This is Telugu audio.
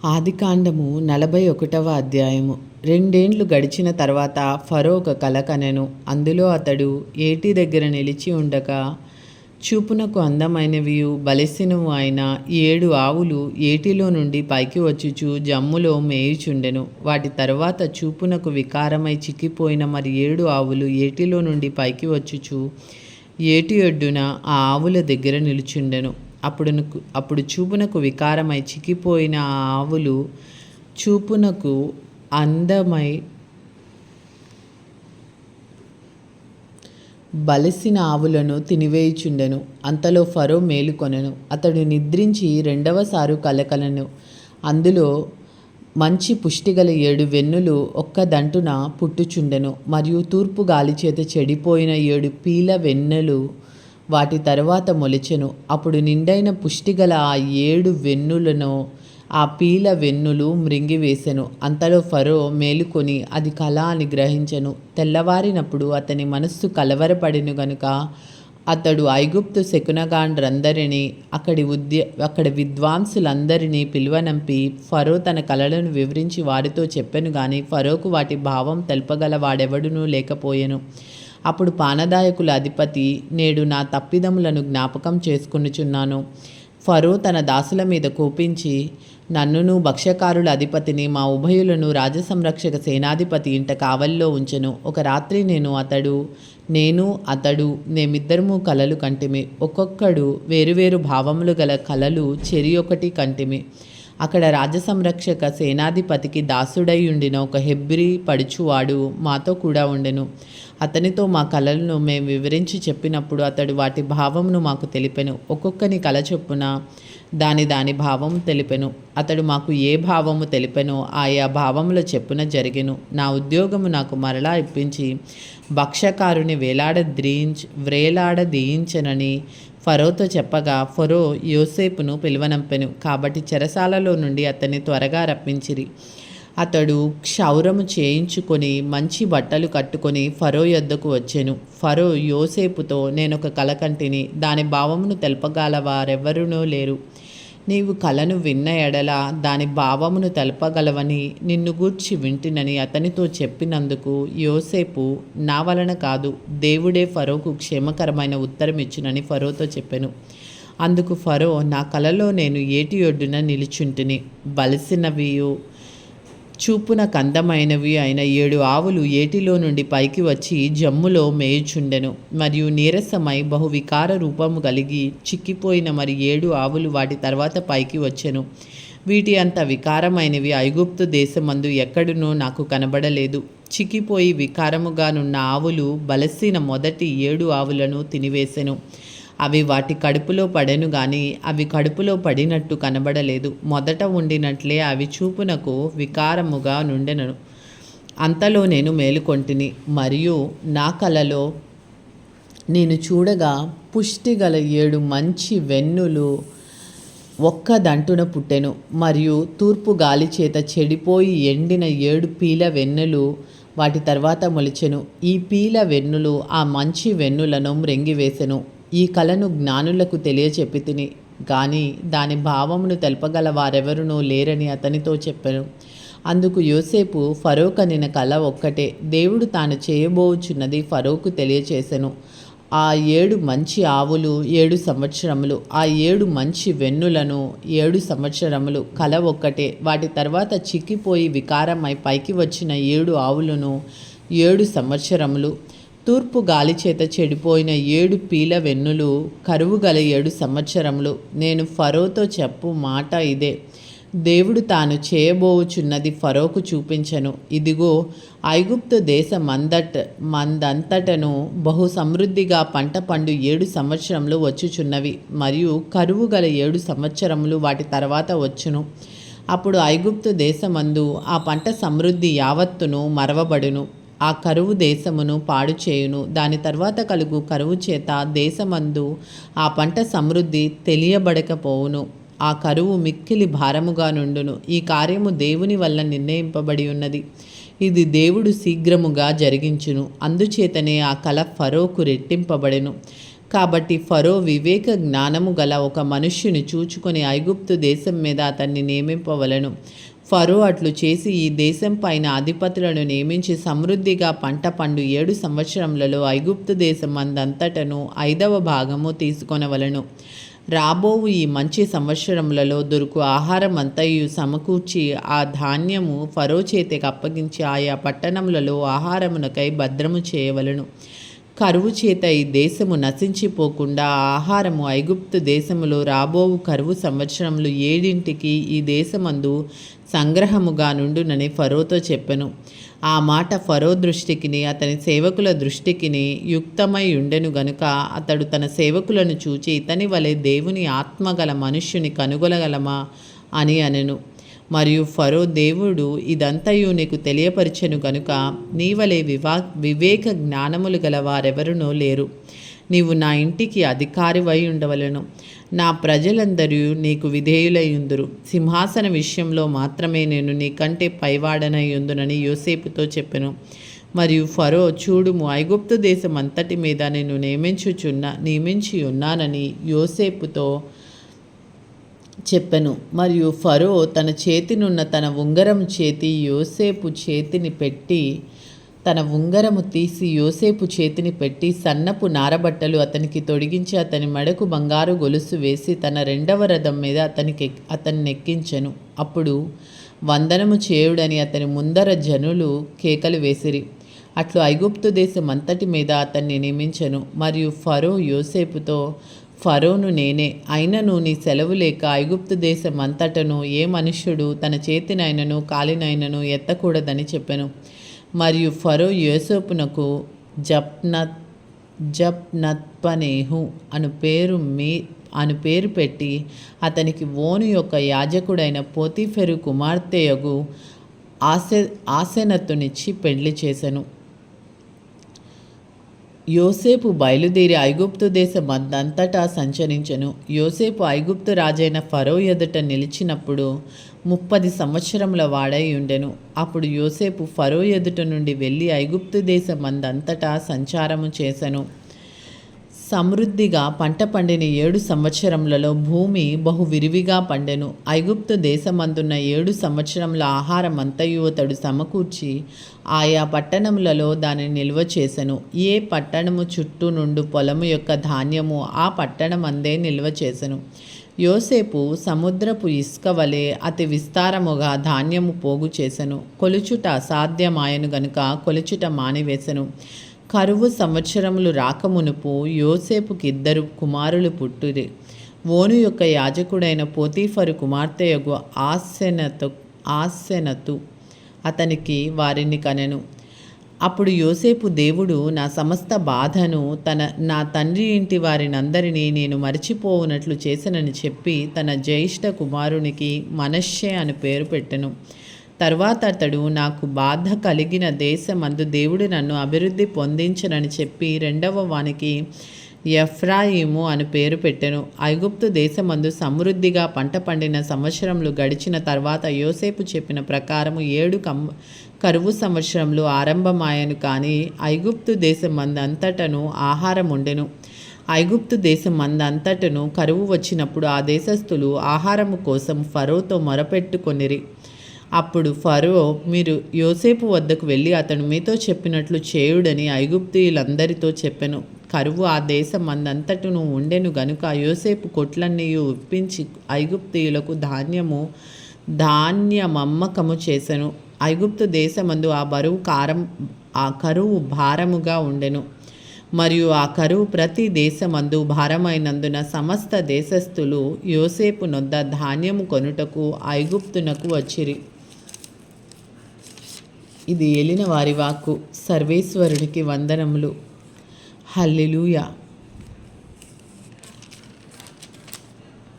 ఆదికాండము 41వ అధ్యాయము. 2 ఏండ్లు గడిచిన తర్వాత ఫరో ఒక కల కనెను. అందులో అతడు ఏటి దగ్గర నిలిచి ఉండగా చూపునకు అందమైనవియు బలిసినవు అయిన 7 ఆవులు ఏటిలో నుండి పైకి వచ్చుచు జమ్ములో మేయుచుండెను. వాటి తరువాత చూపునకు వికారమై చిక్కిపోయిన మరి 7 ఆవులు ఏటిలో నుండి పైకి వచ్చుచు ఏటి ఒడ్డున ఆ ఆవుల దగ్గర నిలుచుండెను. అప్పుడు చూపునకు వికారమై చిక్కిపోయిన ఆ ఆవులు చూపునకు అందమై బలిసిన ఆవులను తినివేయుచుండెను. అంతలో ఫరో మేలుకొనెను. అతడు నిద్రించి రెండవసారు కలకనెను. అందులో మంచి పుష్టిగల 7 వెన్నులు ఒక్కదంటున పుట్టుచుండెను. మరియు తూర్పు గాలిచేత చెడిపోయిన 7 పీల వెన్నెలు వాటి తరువాత మొలిచెను. అప్పుడు నిండైన పుష్టిగల ఆ 7 వెన్నులను ఆ పీల వెన్నులు మృంగివేసెను. అంతలో ఫరో మేలుకొని అది కల అని గ్రహించెను. తెల్లవారినప్పుడు అతని మనస్సు కలవరపడెను గనుక అతడు ఐగుప్తు శకునగాండ్రందరినీ అక్కడి విద్వాంసులందరినీ పిలువనంపి ఫరో తన కలలను వివరించి వారితో చెప్పెను గాని ఫరోకు వాటి భావం తెల్పగల వాడెవడునూ లేకపోయెను. అప్పుడు పానదాయకుల అధిపతి, నేడు నా తప్పిదములను జ్ఞాపకం చేసుకొనుచున్నాను. ఫరో తన దాసుల మీద కోపించి నన్నును భక్ష్యకారుల అధిపతిని మా ఉభయులను రాజసంరక్షక సేనాధిపతి ఇంట కావలిలో ఉంచెను. ఒక రాత్రి మేమిద్దరము కలలు కంటిమి. ఒక్కొక్కడు వేరువేరు భావములు గల కలలు చెరి ఒకటి కంటిమి. అక్కడ రాజసంరక్షక సేనాధిపతికి దాసుడై ఉండిన ఒక హెబ్రీ పడుచువాడు మాతో కూడా ఉండెను. అతనితో మా కలలను మేము వివరించి చెప్పినప్పుడు అతడు వాటి భావమును మాకు తెలిపెను. ఒక్కొక్కని కల చొప్పున దాని భావము తెలిపెను. అతడు మాకు ఏ భావము తెలిపెనో ఆయా భావముల చెప్పున జరిగెను. నా ఉద్యోగము నాకు మరలా ఇప్పించి భక్ష్యకారుని వ్రేలాడదీయించనని ఫరోతో చెప్పగా ఫరో యోసేపును పిలువనంపెను. కాబట్టి చెరసాలలో నుండి అతన్ని త్వరగా రప్పించిరి. అతడు క్షౌరము చేయించుకొని మంచి బట్టలు కట్టుకొని ఫరో యొద్దకు వచ్చెను. ఫరో యోసేపుతో, నేనొక కల కంటిని, దాని భావమును తెలపగల వారెవ్వరునూ లేరు. నీవు కలను విన్న ఎడల దాని భావమును తెలపగలవని నిన్ను గూర్చి వింటినని అతనితో చెప్పినందుకు యోసేపు, నా వలన కాదు, దేవుడే ఫరోకు క్షేమకరమైన ఉత్తరం ఇచ్చునని ఫరోతో చెప్పెను. అందుకు ఫరో, నా కలలో నేను ఏటి ఒడ్డున నిలుచుంటిని. బలిసినవియు చూపున కందమైనవి అయిన 7 ఆవులు ఏటిలో నుండి పైకి వచ్చి జమ్ములో మేయుచుండెను. మరియు నీరసమై బహువికార రూపము కలిగి చిక్కిపోయిన మరి 7 ఆవులు వాటి తర్వాత పైకి వచ్చెను. వీటి అంత వికారమైనవి ఐగుప్తు దేశమందు ఎక్కడునూ నాకు కనబడలేదు. చిక్కిపోయి వికారముగానున్న ఆవులు బలసిన మొదటి 7 ఆవులను తినివేసెను. అవి వాటి కడుపులో పడెను గాని అవి కడుపులో పడినట్టు కనబడలేదు. మొదట ఉండినట్లే అవి చూపునకు వికారముగా నుండెను. అంతలో నేను మేలుకొంటిని. మరియు నా కలలో నేను చూడగా పుష్టిగల 7 మంచి వెన్నులు ఒక్కదంటున పుట్టెను. మరియు తూర్పు గాలి చేత చెడిపోయి ఎండిన 7 పీల వెన్నులు వాటి తర్వాత మొలిచెను. ఈ పీల వెన్నులు ఆ మంచి వెన్నులను మృంగివేసెను. ఈ కలను జ్ఞానులకు తెలియచెప్పి తిని గాని దాని భావమును తెలపగల వారెవరునూ లేరని అతనితో చెప్పెను. అందుకు యోసేపు, ఫరో కనిన కల ఒక్కటే, దేవుడు తాను చేయబోచున్నది ఫరోకు తెలియచేసెను. ఆ 7 మంచి ఆవులు 7 సంవత్సరములు, ఆ 7 మంచి వెన్నులను 7 సంవత్సరములు, కల ఒక్కటే. వాటి తర్వాత చిక్కిపోయి వికారమై పైకి వచ్చిన 7 ఆవులను 7 సంవత్సరములు, తూర్పు గాలిచేత చెడిపోయిన 7 పీల వెన్నులు, కరువు గల 7 సంవత్సరములు. నేను ఫరోతో చెప్పు మాట ఇదే, దేవుడు తాను చేయబోచున్నది ఫరోకు చూపించెను. ఇదిగో, ఐగుప్తు దేశమందంతటను బహు సమృద్ధిగా పంట పండు 7 సంవత్సరములు వచ్చుచున్నవి. మరియు కరువు గల 7 సంవత్సరములు వాటి తర్వాత వచ్చును. అప్పుడు ఐగుప్తు దేశమందు ఆ పంట సమృద్ధి యావత్తును మరవబడును. ఆ కరువు దేశమును పాడు చేయును. దాని తర్వాత కలుగు కరువు చేత దేశమందు ఆ పంట సమృద్ధి తెలియబడకపోవును. ఆ కరువు మిక్కిలి భారముగా నుండును. ఈ కార్యము దేవుని వల్ల నిర్ణయింపబడి ఉన్నది. ఇది దేవుడు శీఘ్రముగా జరిగించును. అందుచేతనే ఆ కల ఫరోకు రెట్టింపబడెను. కాబట్టి ఫరో వివేక జ్ఞానము గల ఒక మనుష్యుని చూచుకొని ఐగుప్తు దేశం మీద అతన్ని నియమింపవలను. ఫరో అట్లు చేసి ఈ దేశం పైన అధిపతులను నియమించి సమృద్ధిగా పంట పండు 7 సంవత్సరములలో ఐగుప్తు దేశం అందంతటను 5వ భాగము తీసుకొనవలను. రాబోవు ఈ మంచి సంవత్సరములలో దొరుకు ఆహారం అంతయు సమకూర్చి ఆ ధాన్యము ఫరో చేతికి అప్పగించి ఆయా పట్టణములలో ఆహారమునకై భద్రము చేయవలను. కరువు చేత ఈ దేశము నశించిపోకుండా ఆహారము ఐగుప్తు దేశములో రాబోవు కరువు సంవత్సరములు 7 ఈ దేశమందు సంగ్రహముగా నుండునని ఫరోతో చెప్పెను. ఆ మాట ఫరో దృష్టికిని అతని సేవకుల దృష్టికిని యుక్తమై ఉండెను గనుక అతడు తన సేవకులను చూచి, ఇతని వలె దేవుని ఆత్మగల మనుష్యుని కనుగొనగలమా అని అనెను. మరియు ఫరో, దేవుడు ఇదంతయు నీకు తెలియపరిచెను గనుక నీ వలె వివేక జ్ఞానములు గల వారెవరునూ లేరు. నీవు నా ఇంటికి అధికారివై ఉండవలను. నా ప్రజలందరూ నీకు విధేయులై ఉందురు. సింహాసన విషయంలో మాత్రమే నేను నీకంటే పైవాడనై ఉందునని యోసేపుతో చెప్పెను. మరియు ఫరో, చూడుము, ఐగుప్తు దేశం అంతటి మీద నేను నియమించి ఉన్నానని యోసేపుతో చెప్పెను. మరియు ఫరో తన చేతినున్న తన ఉంగరం యోసేపు చేతిని పెట్టి తన ఉంగరము తీసి యోసేపు చేతిని పెట్టి సన్నపు నారబట్టలు అతనికి తొడిగించి అతని మెడకు బంగారు గొలుసు వేసి తన 2వ రథం మీద అతన్ని ఎక్కించెను. అప్పుడు వందనము చేయుడని అతని ముందర జనులు కేకలు వేసిరి. అట్లు ఐగుప్తు దేశం అంతటి మీద అతన్ని నియమించెను. మరియు ఫరో యోసేపుతో, ఫరోను నేనే, అయినను నీ సెలవు లేక ఐగుప్తు దేశం అంతటను ఏ మనుష్యుడు తన చేతినైనను కాలినైనను ఎత్తకూడదని చెప్పెను. మరియు ఫరో యోసేపునకు జప్నత్పనేహు అను పేరు పెట్టి అతనికి ఓను యొక్క యాజకుడైన పోతీఫెరు కుమార్తెయగు ఆసెనతునిచ్చి పెండ్లి చేసెను. యోసేపు బయలుదేరి ఐగుప్తు దేశం అంతటా సంచరించెను. యోసేపు ఐగుప్తు రాజైన ఫరో ఎదుట నిలిచినప్పుడు 30 సంవత్సరముల వాడై ఉండెను. అప్పుడు యోసేపు ఫరో ఎదుట నుండి వెళ్ళి ఐగుప్తు దేశం అంతటా సంచారము చేసెను. సమృద్ధిగా పంట పండిన 7 సంవత్సరములలో భూమి బహు విరివిగా పండెను. ఐగుప్తు దేశమందున్న 7 సంవత్సరముల ఆహారం అంతయు అతడు సమకూర్చి ఆయా పట్టణములలో దానిని నిల్వ చేసెను. ఏ పట్టణము చుట్టూ నుండి పొలము యొక్క ధాన్యము ఆ పట్టణమందే నిల్వ చేసెను. యోసేపు సముద్రపు ఇసుక వలె అతి విస్తారముగా ధాన్యము పోగు చేసెను. కొలుచుట అసాధ్యమాయను గనుక కొలుచుట మానివేసెను. కరువు సంవత్సరములు రాకమునుపు యోసేపుకి 2 కుమారులు పుట్టిరి. ఓను యొక్క యాజకుడైన పోతీఫరు కుమార్తెయగు ఆసెనతు అతనికి వారిని కనెను. అప్పుడు యోసేపు, దేవుడు నా సమస్త బాధను నా తండ్రి ఇంటి వారినందరినీ నేను మరచిపోవునట్లు చేసెనని చెప్పి తన జ్యేష్ఠ కుమారునికి మనష్షే అని పేరు పెట్టెను. తర్వాత అతడు, నాకు బాధ కలిగిన దేశమందు దేవుడు నన్ను అభివృద్ధి పొందించనని చెప్పి 2వ వానికి ఎఫ్రాయిము అని పేరు పెట్టెను. ఐగుప్తు దేశమందు సమృద్ధిగా పంట పండిన సంవత్సరములు గడిచిన తర్వాత యోసేపు చెప్పిన ప్రకారము 7 కరువు సంవత్సరములు ఆరంభమాయను. కానీ ఐగుప్తు దేశమందంతటను ఆహారం ఉండెను. ఐగుప్తు దేశమందంతటను కరువు వచ్చినప్పుడు ఆ దేశస్థులు ఆహారము కోసం ఫరోతో మొరపెట్టుకొనిరి. అప్పుడు ఫరో, మీరు యోసేపు వద్దకు వెళ్ళి అతను మీతో చెప్పినట్లు చేయుడని ఐగుప్తీయులందరితో చెప్పెను. కరువు ఆ దేశం అందంతటను ఉండెను గనుక యోసేపు కొట్లన్నీ విప్పించి ఐగుప్తీయులకు ధాన్యమమ్మకము చేసెను. ఐగుప్తు దేశమందు ఆ కరువు భారముగా ఉండెను. మరియు ఆ కరువు ప్రతి దేశమందు భారమైనందున సమస్త దేశస్థులు యోసేపు నొద్ద ధాన్యము కొనుటకు ఐగుప్తునకు వచ్చిరి. ఇది ఏలిన వారి వాక్కు. సర్వేశ్వరునికి వందనములు. హల్లెలూయా.